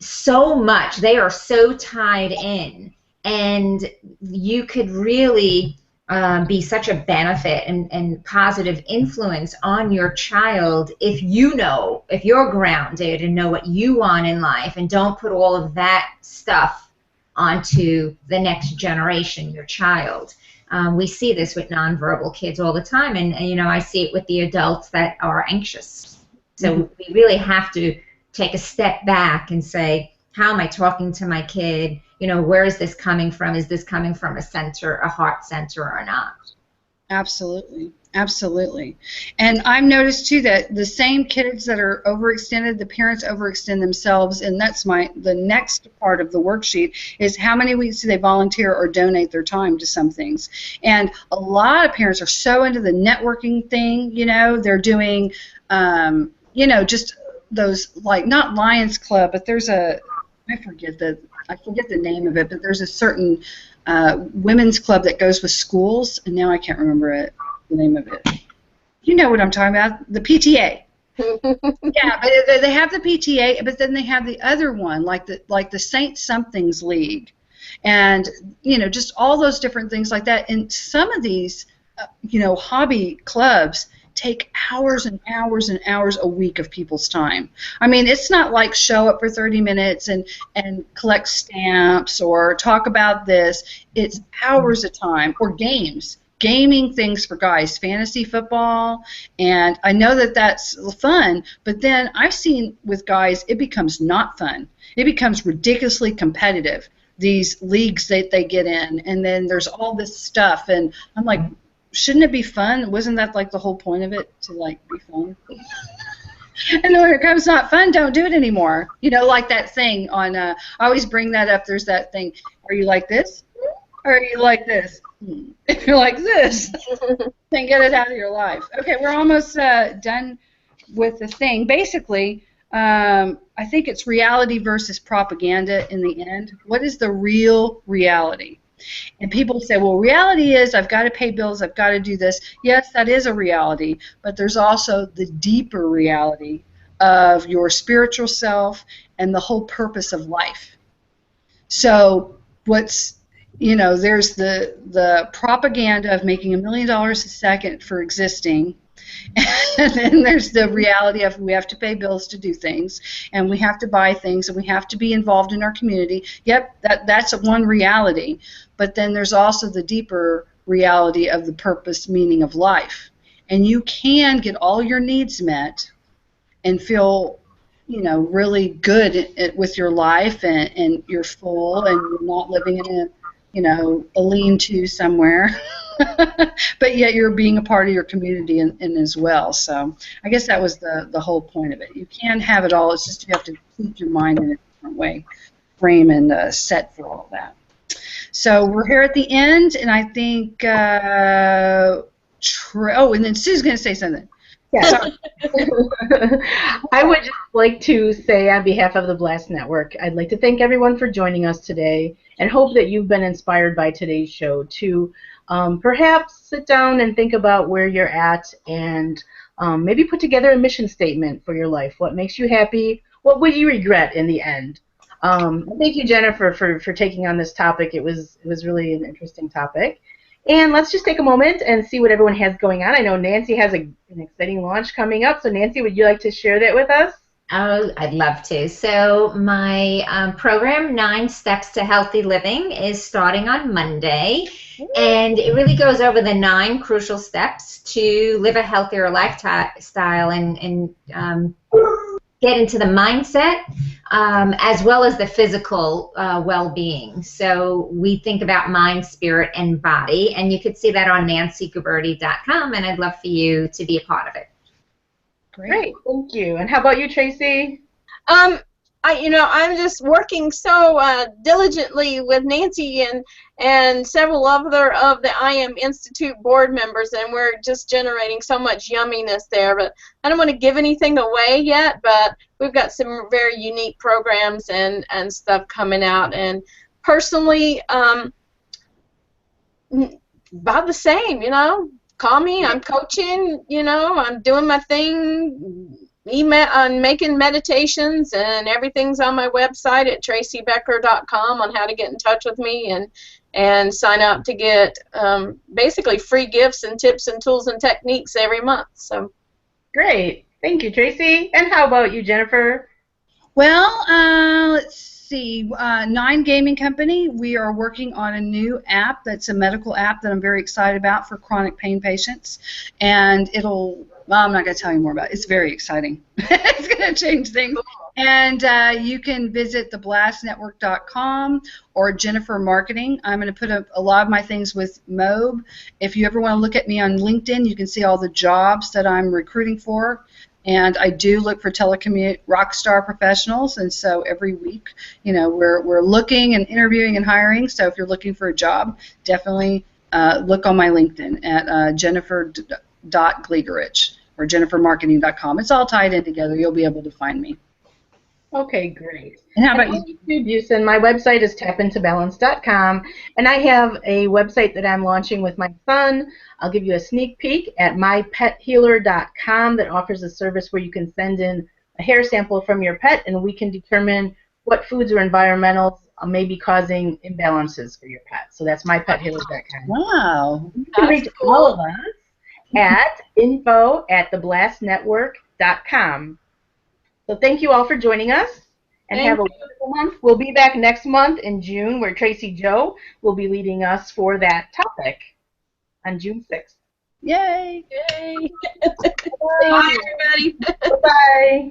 so much. They are so tied in, and you could really be such a benefit and positive influence on your child if you're grounded and know what you want in life and don't put all of that stuff onto the next generation, your child. We see this with nonverbal kids all the time, and I see it with the adults that are anxious. So we really have to take a step back and say, how am I talking to my kid? Where is this coming from? Is this coming from a heart center or not? Absolutely. Absolutely. And I've noticed too that the same kids that are overextended, the parents overextend themselves, and that's the next part of the worksheet is how many weeks do they volunteer or donate their time to some things. And a lot of parents are so into the networking thing, they're doing just those, like, not Lions Club, but there's I forget I forget the name of it, but there's a certain women's club that goes with schools, and now I can't remember the name of it. You know what I'm talking about? The PTA. Yeah, but they have the PTA, but then they have the other one, like the Saint Somethings League, and just all those different things like that. And some of these, hobby clubs take hours and hours and hours a week of people's time. I mean, it's not like show up for 30 minutes and collect stamps or talk about this. It's hours of time. Or gaming things for guys, fantasy football, and I know that that's fun, but then I've seen with guys it becomes not fun. It becomes ridiculously competitive, these leagues that they get in, and then there's all this stuff, and I'm like, shouldn't it be fun? Wasn't that like the whole point of it, to like be fun? And then when it comes not fun, don't do it anymore. Like that thing on, I always bring that up, there's that thing, are you like this? Or are you like this? If you're like this, then get it out of your life. Okay, we're almost done with the thing. Basically, I think it's reality versus propaganda in the end. What is the real reality? And people say, well, reality is I've got to pay bills, I've got to do this. Yes, that is a reality, but there's also the deeper reality of your spiritual self and the whole purpose of life. So there's the propaganda of making $1 million a second for existing, and then there's the reality of we have to pay bills to do things, and we have to buy things, and we have to be involved in our community. Yep, that's one reality, but then there's also the deeper reality of the purpose, meaning of life. And you can get all your needs met and feel really good with your life, and you're full, and you're not living in a lean-to somewhere, but yet you're being a part of your community and as well. So I guess that was the whole point of it. You can have it all. It's just you have to keep your mind in a different way, frame and set for all that. So we're here at the end, and I think, and then Sue's going to say something. Yeah. I would just like to say on behalf of the Blast Network, I'd like to thank everyone for joining us today and hope that you've been inspired by today's show to perhaps sit down and think about where you're at and maybe put together a mission statement for your life. What makes you happy? What would you regret in the end? Thank you, Jennifer, for taking on this topic. It was really an interesting topic. And let's just take a moment and see what everyone has going on. I know Nancy has an exciting launch coming up. So, Nancy, would you like to share that with us? Oh, I'd love to. So my program, 9 Steps to Healthy Living, is starting on Monday. And it really goes over the 9 crucial steps to live a healthier lifestyle and get into the mindset as well as the physical well-being. So we think about mind, spirit, and body, and you could see that on nancyguberti.com, and I'd love for you to be a part of it. Great, thank you. And how about you, Tracy? I'm just working so diligently with Nancy and several other of the IM Institute board members, and we're just generating so much yumminess there. But I don't want to give anything away yet, but we've got some very unique programs and stuff coming out. And personally, about the same, call me. I'm coaching, I'm doing my thing. I'm making meditations, and everything's on my website at tracybecker.com on how to get in touch with me and sign up to get basically free gifts and tips and tools and techniques every month. So great. Thank you, Tracy. And how about you, Jennifer? Well, let's see. 9 Gaming Company, we are working on a new app that's a medical app that I'm very excited about for chronic pain patients. And I'm not going to tell you more about it. It's very exciting. It's going to change things. And you can visit theblastnetwork.com or Jennifer Marketing. I'm going to put up a lot of my things with Mobe. If you ever want to look at me on LinkedIn, you can see all the jobs that I'm recruiting for. And I do look for telecommute rock star professionals, and so every week, we're looking and interviewing and hiring. So if you're looking for a job, definitely look on my LinkedIn at Jennifer.Gligoric or JenniferMarketing.com. It's all tied in together. You'll be able to find me. Okay, great. And how about And you? I'm Sue Busen. My website is tapintobalance.com, and I have a website that I'm launching with my son. I'll give you a sneak peek at mypethealer.com that offers a service where you can send in a hair sample from your pet, and we can determine what foods or environmentals may be causing imbalances for your pet. So that's mypethealer.com. Wow. You can That's reach cool. all of us at info@theblastnetwork.com. So thank you all for joining us, and Thank have a wonderful month. We'll be back next month in June, where Tracy Joe will be leading us for that topic on June 6th. Yay. Yay. Bye. Bye, everybody. Bye.